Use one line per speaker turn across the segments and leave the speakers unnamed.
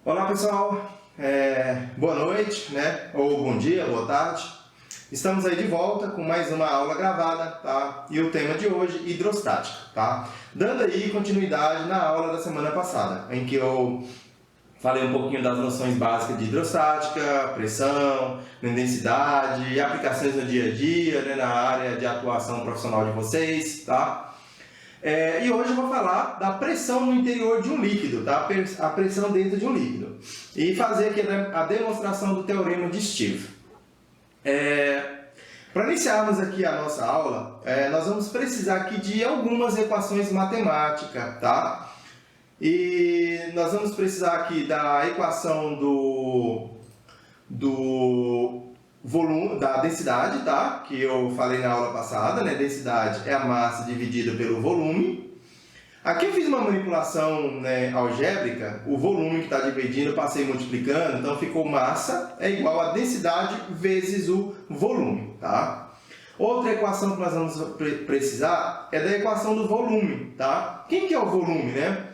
Olá pessoal, boa noite, né? Ou bom dia, boa tarde. Estamos aí de volta com mais uma aula gravada, tá? E o tema de hoje, hidrostática, tá? Dando aí continuidade na aula da semana passada, em que eu falei um pouquinho das noções básicas de hidrostática, pressão, densidade, aplicações no dia a dia, né? Na área de atuação profissional de vocês, tá? E hoje eu vou falar da pressão no interior de um líquido, tá? A pressão dentro de um líquido. E fazer aqui a demonstração do teorema de Steve. Para iniciarmos aqui a nossa aula, nós vamos precisar aqui de algumas equações matemáticas, tá? E nós vamos precisar aqui da equação do volume, da densidade, tá? Que eu falei na aula passada, né? Densidade é a massa dividida pelo volume. Aqui eu fiz uma manipulação, né, algébrica, o volume que está dividindo, eu passei multiplicando, então ficou massa é igual a densidade vezes o volume, tá? Outra equação que nós vamos precisar é da equação do volume, tá? Quem que é o volume, né?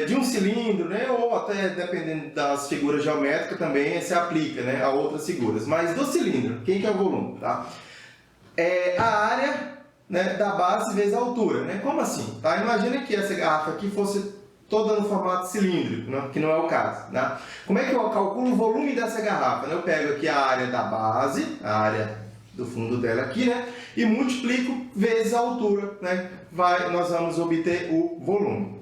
De um cilindro, né, ou até dependendo das figuras geométricas também se aplica, né, a outras figuras. Mas do cilindro, quem que é o volume? Tá? É a área, né, da base vezes a altura. Né? Como assim? Tá? Imagina que essa garrafa aqui fosse toda no formato cilíndrico, né, que não é o caso. Né? Como é que eu calculo o volume dessa garrafa? Né? Eu pego aqui a área da base, a área do fundo dela aqui, né, e multiplico vezes a altura. Né? Nós vamos obter o volume.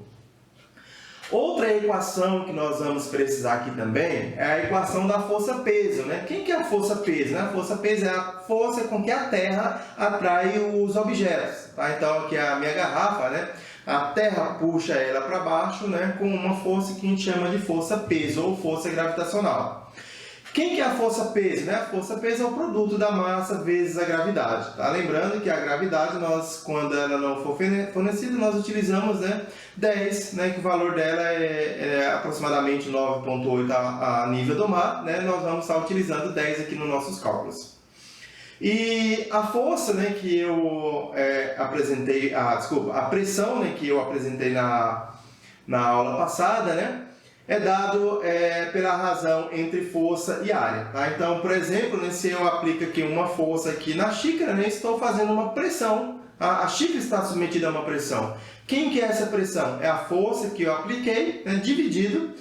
Outra equação que nós vamos precisar aqui também é a equação da força-peso, né? Quem que é a força-peso? Né? A força-peso é a força com que a Terra atrai os objetos. Tá? Então, aqui é a minha garrafa, né? A Terra puxa ela para baixo, né? Com uma força que a gente chama de força-peso ou força gravitacional. Quem que é a força-peso? Né? A força-peso é o produto da massa vezes a gravidade. Tá? Lembrando que a gravidade, quando ela não for fornecida, nós utilizamos, né, 10, né, que o valor dela é aproximadamente 9,8 a nível do mar. Né? Nós vamos estar utilizando 10 aqui nos nossos cálculos. E a força, né, que eu apresentei, a pressão, né, que eu apresentei na aula passada, né, é dado pela razão entre força e área. Tá? Então, por exemplo, né, se eu aplico aqui uma força aqui na xícara, né, estou fazendo uma pressão. A xícara está submetida a uma pressão. Quem que é essa pressão? É a força que eu apliquei, né, dividido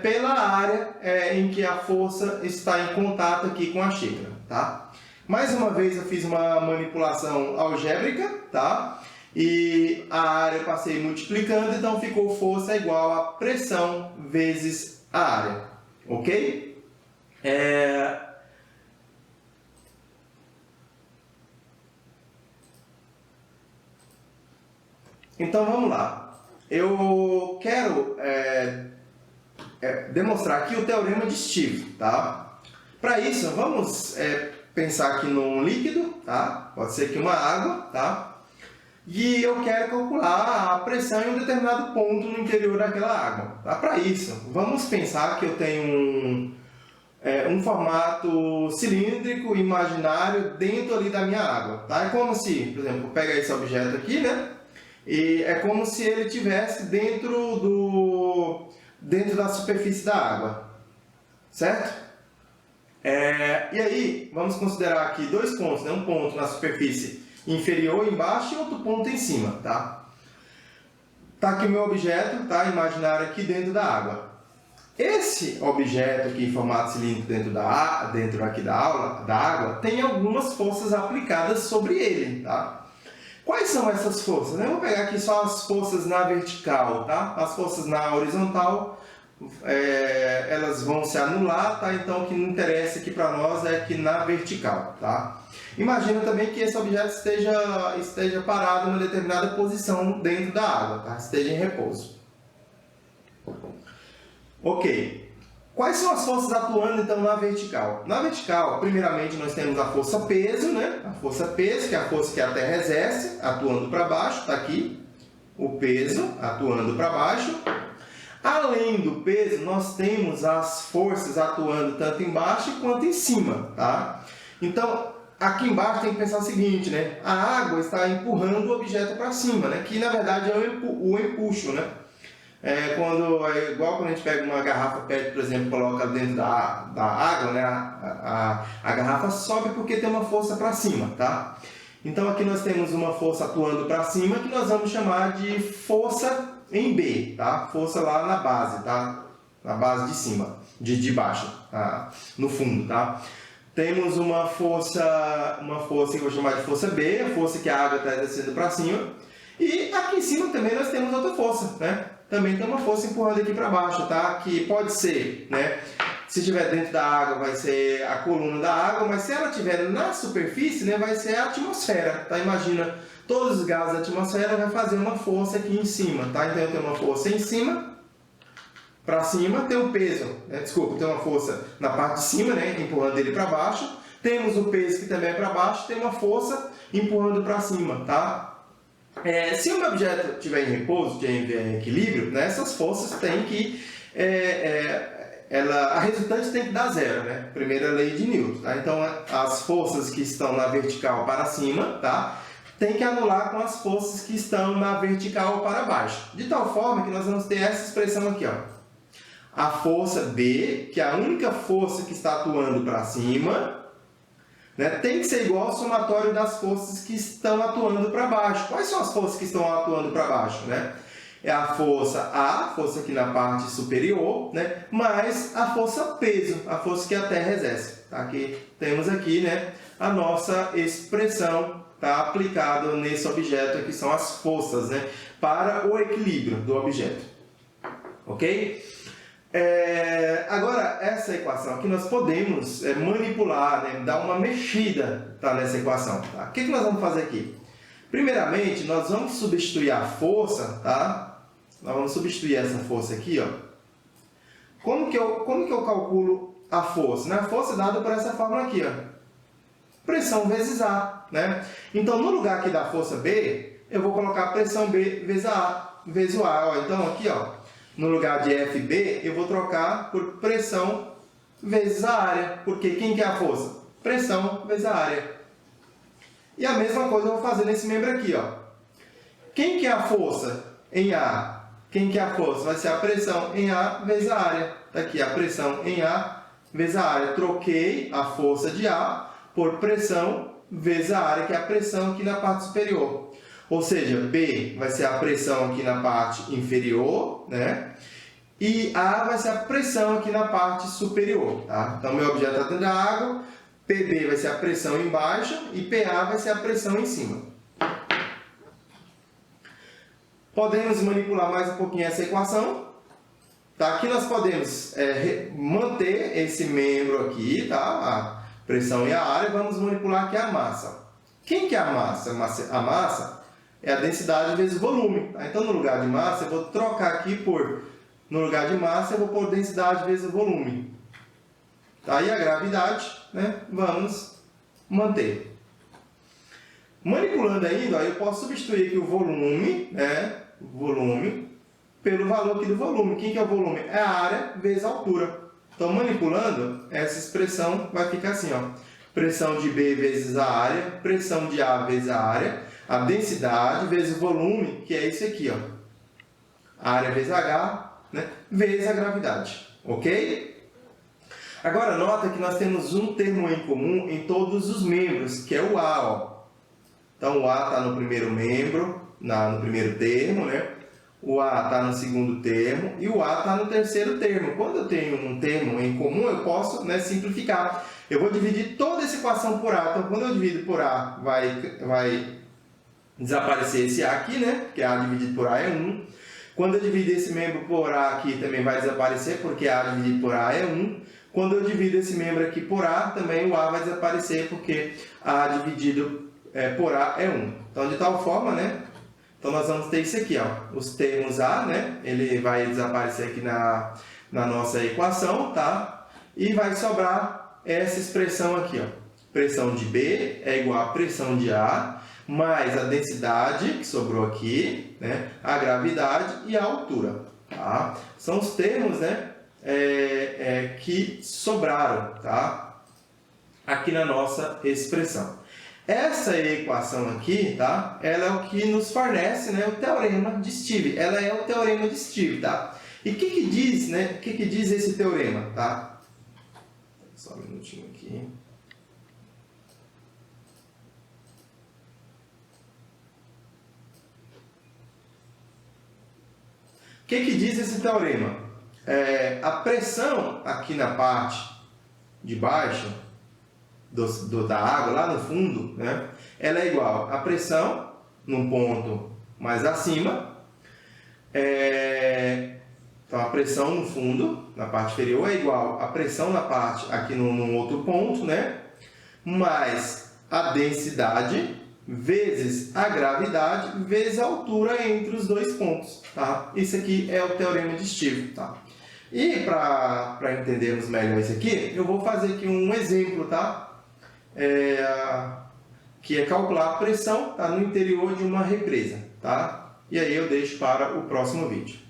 pela área em que a força está em contato aqui com a xícara. Tá? Mais uma vez eu fiz uma manipulação algébrica, tá? E a área eu passei multiplicando, então ficou força igual a pressão vezes a área. Ok? Então vamos lá. Eu quero demonstrar aqui o teorema de Steve. Tá? Para isso, vamos pensar aqui num líquido. Tá? Pode ser aqui uma água. Tá? E eu quero calcular a pressão em um determinado ponto no interior daquela água. Tá? Para isso, vamos pensar que eu tenho um formato cilíndrico imaginário dentro ali da minha água. Tá? É como se, por exemplo, pega esse objeto aqui, né? E é como se ele estivesse dentro da superfície da água. Certo? E aí, vamos considerar aqui dois pontos, né? Um ponto na superfície inferior embaixo e outro ponto em cima, tá? Tá aqui o meu objeto, tá? Imaginário aqui dentro da água. Esse objeto aqui em formato cilíndrico dentro aqui da água, tem algumas forças aplicadas sobre ele, tá? Quais são essas forças? Eu vou pegar aqui só as forças na vertical, tá? As forças na horizontal, elas vão se anular, tá? Então o que não interessa aqui para nós é aqui na vertical, tá? Imagina também que esse objeto esteja parado em uma determinada posição dentro da água, tá? Esteja em repouso. Ok. Quais são as forças atuando então na vertical? Na vertical, primeiramente nós temos a força peso, né? A força peso, que é a força que a Terra exerce, atuando para baixo, está aqui. O peso atuando para baixo. Além do peso, nós temos as forças atuando tanto embaixo quanto em cima, tá? Então, aqui embaixo tem que pensar o seguinte, né? A água está empurrando o objeto para cima, né? Que na verdade é o empuxo, né? Igual quando a gente pega uma garrafa PET, por exemplo, coloca dentro da água, né? A garrafa sobe porque tem uma força para cima, tá? Então aqui nós temos uma força atuando para cima que nós vamos chamar de força em B, tá? Força lá na base, tá? Na base de cima, de baixo, tá? No fundo, tá? Temos uma força que eu vou chamar de força B, a força que a água está descendo para cima. E aqui em cima também nós temos outra força, né? Também tem uma força empurrando aqui para baixo, tá? Que pode ser, né? Se estiver dentro da água, vai ser a coluna da água, mas se ela estiver na superfície, né, vai ser a atmosfera, tá? Imagina, todos os gases da atmosfera vai fazer uma força aqui em cima, tá? Então eu tenho uma força em cima, para cima, tem um peso, né? Desculpa, tem uma força na parte de cima, né, empurrando ele para baixo. Temos o peso que também é para baixo, tem uma força empurrando para cima, tá? Se um objeto estiver em repouso, estiver em equilíbrio, né, essas forças têm que... a resultante tem que dar zero, né? Primeira lei de Newton, tá? Então, as forças que estão na vertical para cima, tá? Tem que anular com as forças que estão na vertical para baixo. De tal forma que nós vamos ter essa expressão aqui, ó. A força B, que é a única força que está atuando para cima, né, tem que ser igual ao somatório das forças que estão atuando para baixo. Quais são as forças que estão atuando para baixo, né? É a força A, força aqui na parte superior, né, mais a força peso, a força que a Terra exerce. Tá? Aqui temos aqui, né, a nossa expressão, tá, aplicada nesse objeto que são as forças, né, para o equilíbrio do objeto. Ok? Agora, essa equação aqui nós podemos manipular, né, dar uma mexida, tá, nessa equação. Tá? O que nós vamos fazer aqui? Primeiramente, nós vamos substituir a força, tá? Nós vamos substituir essa força aqui, ó. Como que eu calculo a força? Né? A força é dada por essa fórmula aqui, ó. Pressão vezes A, né? Então, no lugar aqui da força B, eu vou colocar pressão B vezes o A. Ó. Então, aqui, ó, no lugar de FB, eu vou trocar por pressão vezes a área. Porque quem que é a força? Pressão vezes a área. E a mesma coisa eu vou fazer nesse membro aqui, ó. Quem que é a força em A? Quem que é a força? Vai ser a pressão em A vezes a área. Tá aqui, a pressão em A vezes a área. Troquei a força de A por pressão vezes a área, que é a pressão aqui na parte superior. Ou seja, B vai ser a pressão aqui na parte inferior, né? E A vai ser a pressão aqui na parte superior, tá? Então, meu objeto está dentro da água, PB vai ser a pressão embaixo e PA vai ser a pressão em cima. Podemos manipular mais um pouquinho essa equação. Tá? Aqui nós podemos manter esse membro aqui, tá? A pressão e a área. Vamos manipular aqui a massa. Quem que é a massa? A massa é a densidade vezes o volume. Tá? Então, no lugar de massa, eu vou trocar aqui por... No lugar de massa, eu vou pôr densidade vezes o volume. Tá? E a gravidade, né? Vamos manter. Manipulando ainda, ó, eu posso substituir aqui o volume, né? Volume, pelo valor aqui do volume. Quem que é o volume? É a área vezes a altura. Então, manipulando, essa expressão vai ficar assim, ó. Pressão de B vezes a área, pressão de A vezes a área, a densidade vezes o volume, que é isso aqui, ó. Área vezes H, né? Vezes a gravidade. Ok? Agora, nota que nós temos um termo em comum em todos os membros, que é o A, ó. Então, o A está no primeiro membro, no primeiro termo, né? O A está no segundo termo e o A está no terceiro termo. Quando eu tenho um termo em comum, eu posso, né, simplificar. Eu vou dividir toda essa equação por A. Então, quando eu divido por A, vai desaparecer esse A aqui, né? Que A dividido por A é 1. Quando eu divido esse membro por A aqui, também vai desaparecer, porque A dividido por A é 1. Quando eu divido esse membro aqui por A, também o A vai desaparecer, porque A dividido por A é 1. Então, de tal forma, né? Então, nós vamos ter isso aqui, ó. Os termos A, né? Ele vai desaparecer aqui na nossa equação, tá? E vai sobrar essa expressão aqui, ó. Pressão de B é igual a pressão de A, mais a densidade, que sobrou aqui, né? A gravidade e a altura, tá? São os termos, né? Que sobraram, tá? Aqui na nossa expressão. Essa equação aqui, tá? Ela é o que nos fornece, né, o teorema de Steve. Ela é o teorema de Steve, tá? E o que diz, né? O que diz esse teorema, tá? Só um minutinho aqui. O que diz esse teorema? A pressão aqui na parte de baixo da água, lá no fundo, né, ela é igual à pressão num ponto mais acima. Então, a pressão no fundo, na parte inferior, é igual à pressão na parte aqui num outro ponto, né, mais a densidade vezes a gravidade vezes a altura entre os dois pontos, tá? Isso aqui é o teorema de Steve, tá? E para entendermos melhor isso aqui, eu vou fazer aqui um exemplo, tá? Que é calcular a pressão, tá, no interior de uma represa, tá? E aí eu deixo para o próximo vídeo.